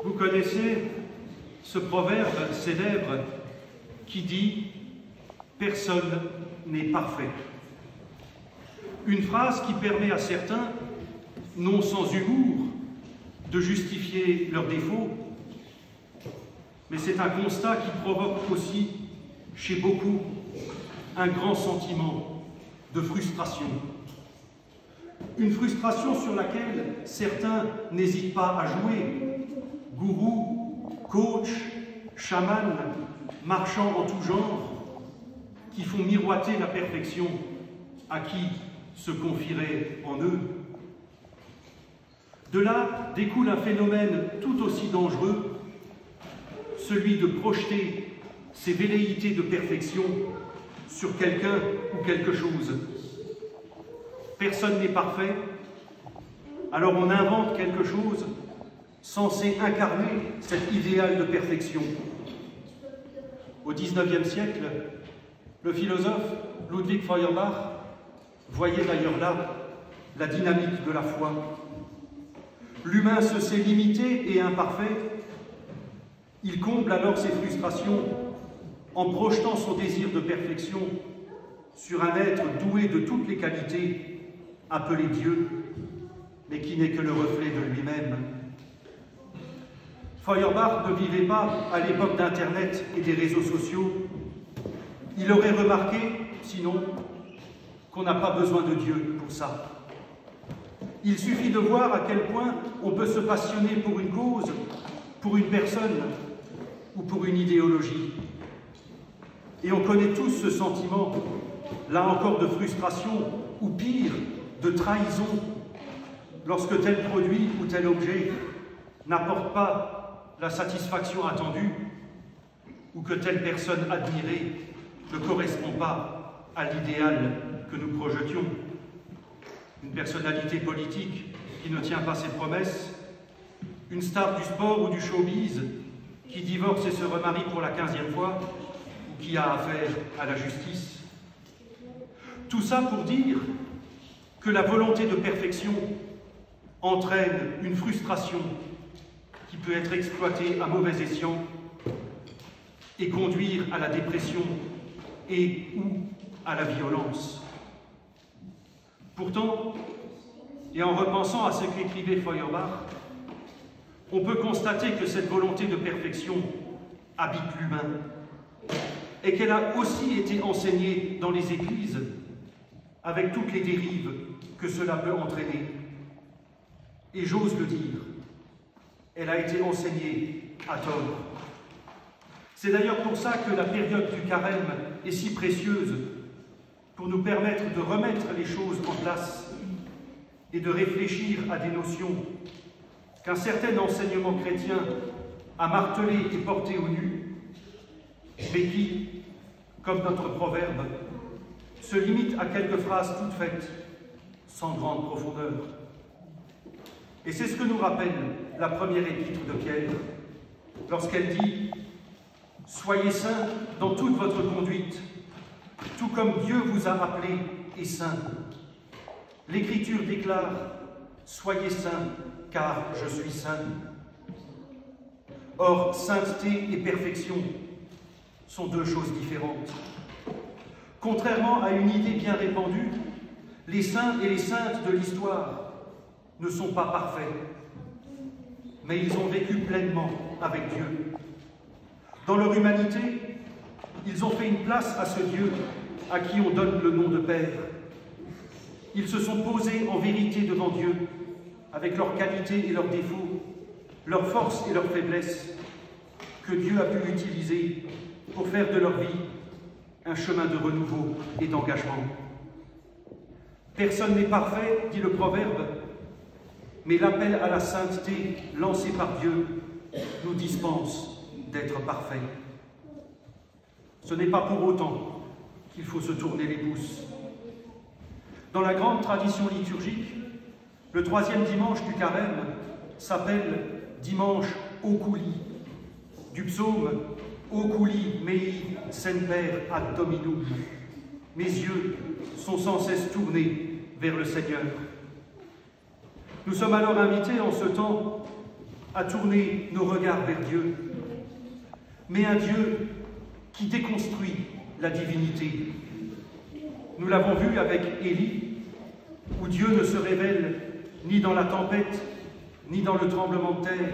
Vous connaissez ce proverbe célèbre qui dit « Personne n'est parfait ». Une phrase qui permet à certains, non sans humour, de justifier leurs défauts, mais c'est un constat qui provoque aussi, chez beaucoup, un grand sentiment de frustration. Une frustration sur laquelle certains n'hésitent pas à jouer. Gourous, coachs, chamans, marchands en tout genre, qui font miroiter la perfection à qui se confierait en eux. De là découle un phénomène tout aussi dangereux, celui de projeter ses velléités de perfection sur quelqu'un ou quelque chose. Personne n'est parfait, alors on invente quelque chose censé incarner cet idéal de perfection. Au XIXe siècle, le philosophe Ludwig Feuerbach voyait d'ailleurs là la dynamique de la foi. L'humain se sait limité et imparfait. Il comble alors ses frustrations en projetant son désir de perfection sur un être doué de toutes les qualités, appelé Dieu, mais qui n'est que le reflet de lui-même. Feuerbach ne vivait pas à l'époque d'Internet et des réseaux sociaux. Il aurait remarqué, sinon, qu'on n'a pas besoin de Dieu pour ça. Il suffit de voir à quel point on peut se passionner pour une cause, pour une personne ou pour une idéologie. Et on connaît tous ce sentiment, là encore de frustration, ou pire, de trahison, lorsque tel produit ou tel objet n'apporte pas la satisfaction attendue, ou que telle personne admirée ne correspond pas à l'idéal que nous projetions. Une personnalité politique qui ne tient pas ses promesses, une star du sport ou du showbiz qui divorce et se remarie pour la 15e fois, ou qui a affaire à la justice. Tout ça pour dire que la volonté de perfection entraîne une frustration qui peut être exploitée à mauvais escient et conduire à la dépression et ou à la violence. Pourtant, et en repensant à ce qu'écrivait Feuerbach, on peut constater que cette volonté de perfection habite l'humain et qu'elle a aussi été enseignée dans les églises avec toutes les dérives que cela peut entraîner. Et j'ose le dire, elle a été enseignée à tort. C'est d'ailleurs pour ça que la période du carême est si précieuse, pour nous permettre de remettre les choses en place et de réfléchir à des notions qu'un certain enseignement chrétien a martelé et porté au nu, mais qui, comme notre proverbe, se limite à quelques phrases toutes faites, sans grande profondeur. Et c'est ce que nous rappelle la première épître de Pierre, lorsqu'elle dit « Soyez saints dans toute votre conduite, tout comme Dieu vous a appelé et saint. » L'Écriture déclare « Soyez saints, car je suis saint. » Or, sainteté et perfection sont deux choses différentes. Contrairement à une idée bien répandue, les saints et les saintes de l'histoire ne sont pas parfaits, mais ils ont vécu pleinement avec Dieu. Dans leur humanité, ils ont fait une place à ce Dieu à qui on donne le nom de Père. Ils se sont posés en vérité devant Dieu, avec leurs qualités et leurs défauts, leurs forces et leurs faiblesses, que Dieu a pu utiliser pour faire de leur vie un chemin de renouveau et d'engagement. Personne n'est parfait, dit le proverbe, mais l'appel à la sainteté lancé par Dieu nous dispense d'être parfaits. Ce n'est pas pour autant qu'il faut se tourner les pouces. Dans la grande tradition liturgique, le 3e dimanche du carême s'appelle dimanche Oculi, du psaume Oculi mei semper ad Dominum. Mes yeux sont sans cesse tournés vers le Seigneur. Nous sommes alors invités en ce temps à tourner nos regards vers Dieu, mais un Dieu qui déconstruit la divinité. Nous l'avons vu avec Élie, où Dieu ne se révèle ni dans la tempête, ni dans le tremblement de terre,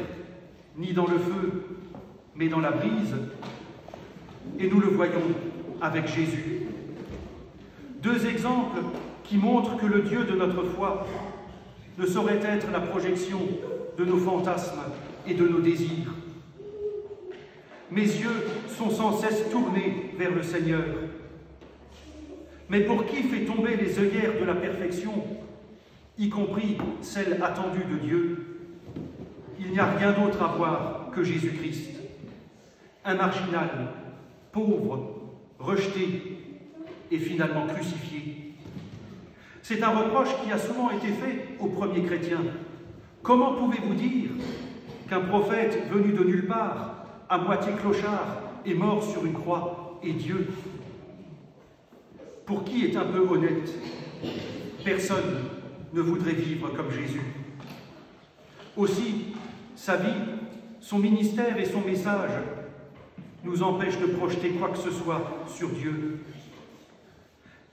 ni dans le feu, mais dans la brise. Et nous le voyons avec Jésus. Deux exemples qui montrent que le Dieu de notre foi ne saurait être la projection de nos fantasmes et de nos désirs. Mes yeux sont sans cesse tournés vers le Seigneur. Mais pour qui fait tomber les œillères de la perfection, y compris celle attendue de Dieu, il n'y a rien d'autre à voir que Jésus-Christ, un marginal, pauvre, rejeté et finalement crucifié. C'est un reproche qui a souvent été fait aux premiers chrétiens. Comment pouvez-vous dire qu'un prophète venu de nulle part, à moitié clochard, est mort sur une croix, et Dieu? Pour qui est un peu honnête, personne ne voudrait vivre comme Jésus. Aussi, sa vie, son ministère et son message nous empêchent de projeter quoi que ce soit sur Dieu.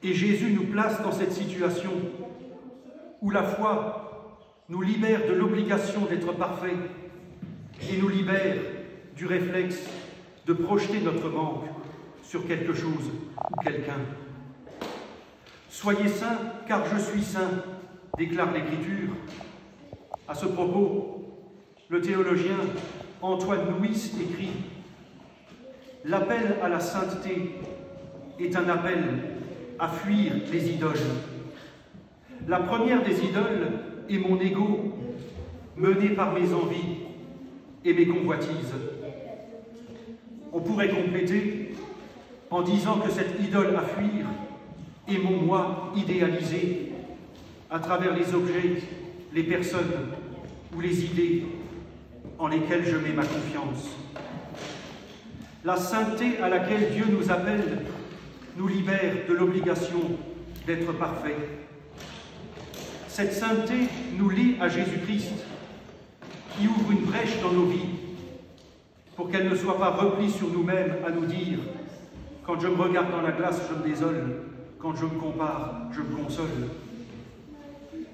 Et Jésus nous place dans cette situation où la foi nous libère de l'obligation d'être parfait et nous libère du réflexe de projeter notre manque sur quelque chose ou quelqu'un. Soyez saints, car je suis saint, déclare l'Écriture. À ce propos, le théologien Antoine Louis écrit « L'appel à la sainteté est un appel à fuir les idoles. La première des idoles est mon ego, mené par mes envies et mes convoitises. » On pourrait compléter en disant que cette idole à fuir est mon moi idéalisé à travers les objets, les personnes ou les idées en lesquelles je mets ma confiance. La sainteté à laquelle Dieu nous appelle nous libère de l'obligation d'être parfait. Cette sainteté nous lie à Jésus-Christ, qui ouvre une brèche dans nos vies pour qu'elle ne soit pas replie sur nous-mêmes à nous dire « Quand je me regarde dans la glace, je me désole. Quand je me compare, je me console. »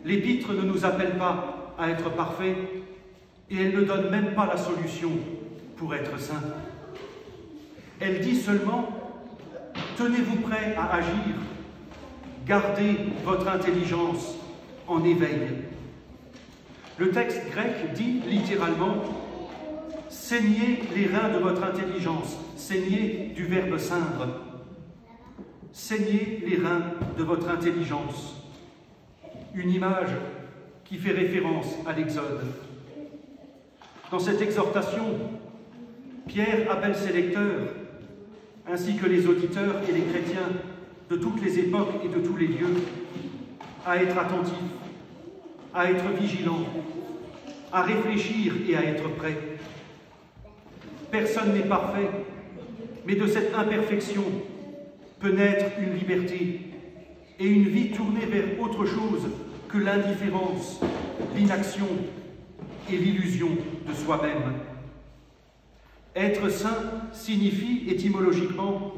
L'Épître ne nous appelle pas à être parfaits et elle ne donne même pas la solution pour être saint. Elle dit seulement « Tenez-vous prêts à agir, gardez votre intelligence en éveil. » Le texte grec dit littéralement « Saignez les reins de votre intelligence », saignez du verbe ceindre. Saignez les reins de votre intelligence. Une image qui fait référence à l'Exode. Dans cette exhortation, Pierre appelle ses lecteurs, ainsi que les auditeurs et les chrétiens de toutes les époques et de tous les lieux, à être attentifs, à être vigilants, à réfléchir et à être prêts. Personne n'est parfait, mais de cette imperfection peut naître une liberté et une vie tournée vers autre chose que l'indifférence, l'inaction et l'illusion de soi-même. Être saint signifie étymologiquement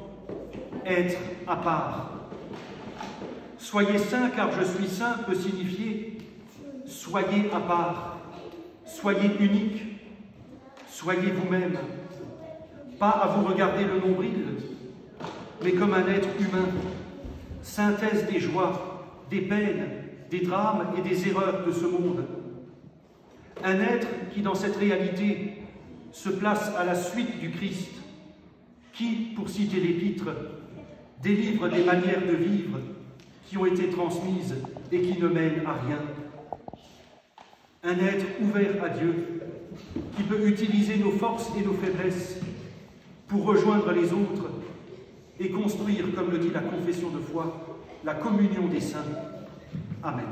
être à part. Soyez saint car je suis saint peut signifier soyez à part, soyez unique, soyez vous-même, pas à vous regarder le nombril, mais comme un être humain, synthèse des joies, des peines, des drames et des erreurs de ce monde. Un être qui, dans cette réalité, se place à la suite du Christ, qui, pour citer l'Épître, délivre des manières de vivre qui ont été transmises et qui ne mènent à rien. Un être ouvert à Dieu, qui peut utiliser nos forces et nos faiblesses pour rejoindre les autres et construire, comme le dit la confession de foi, la communion des saints. Amen.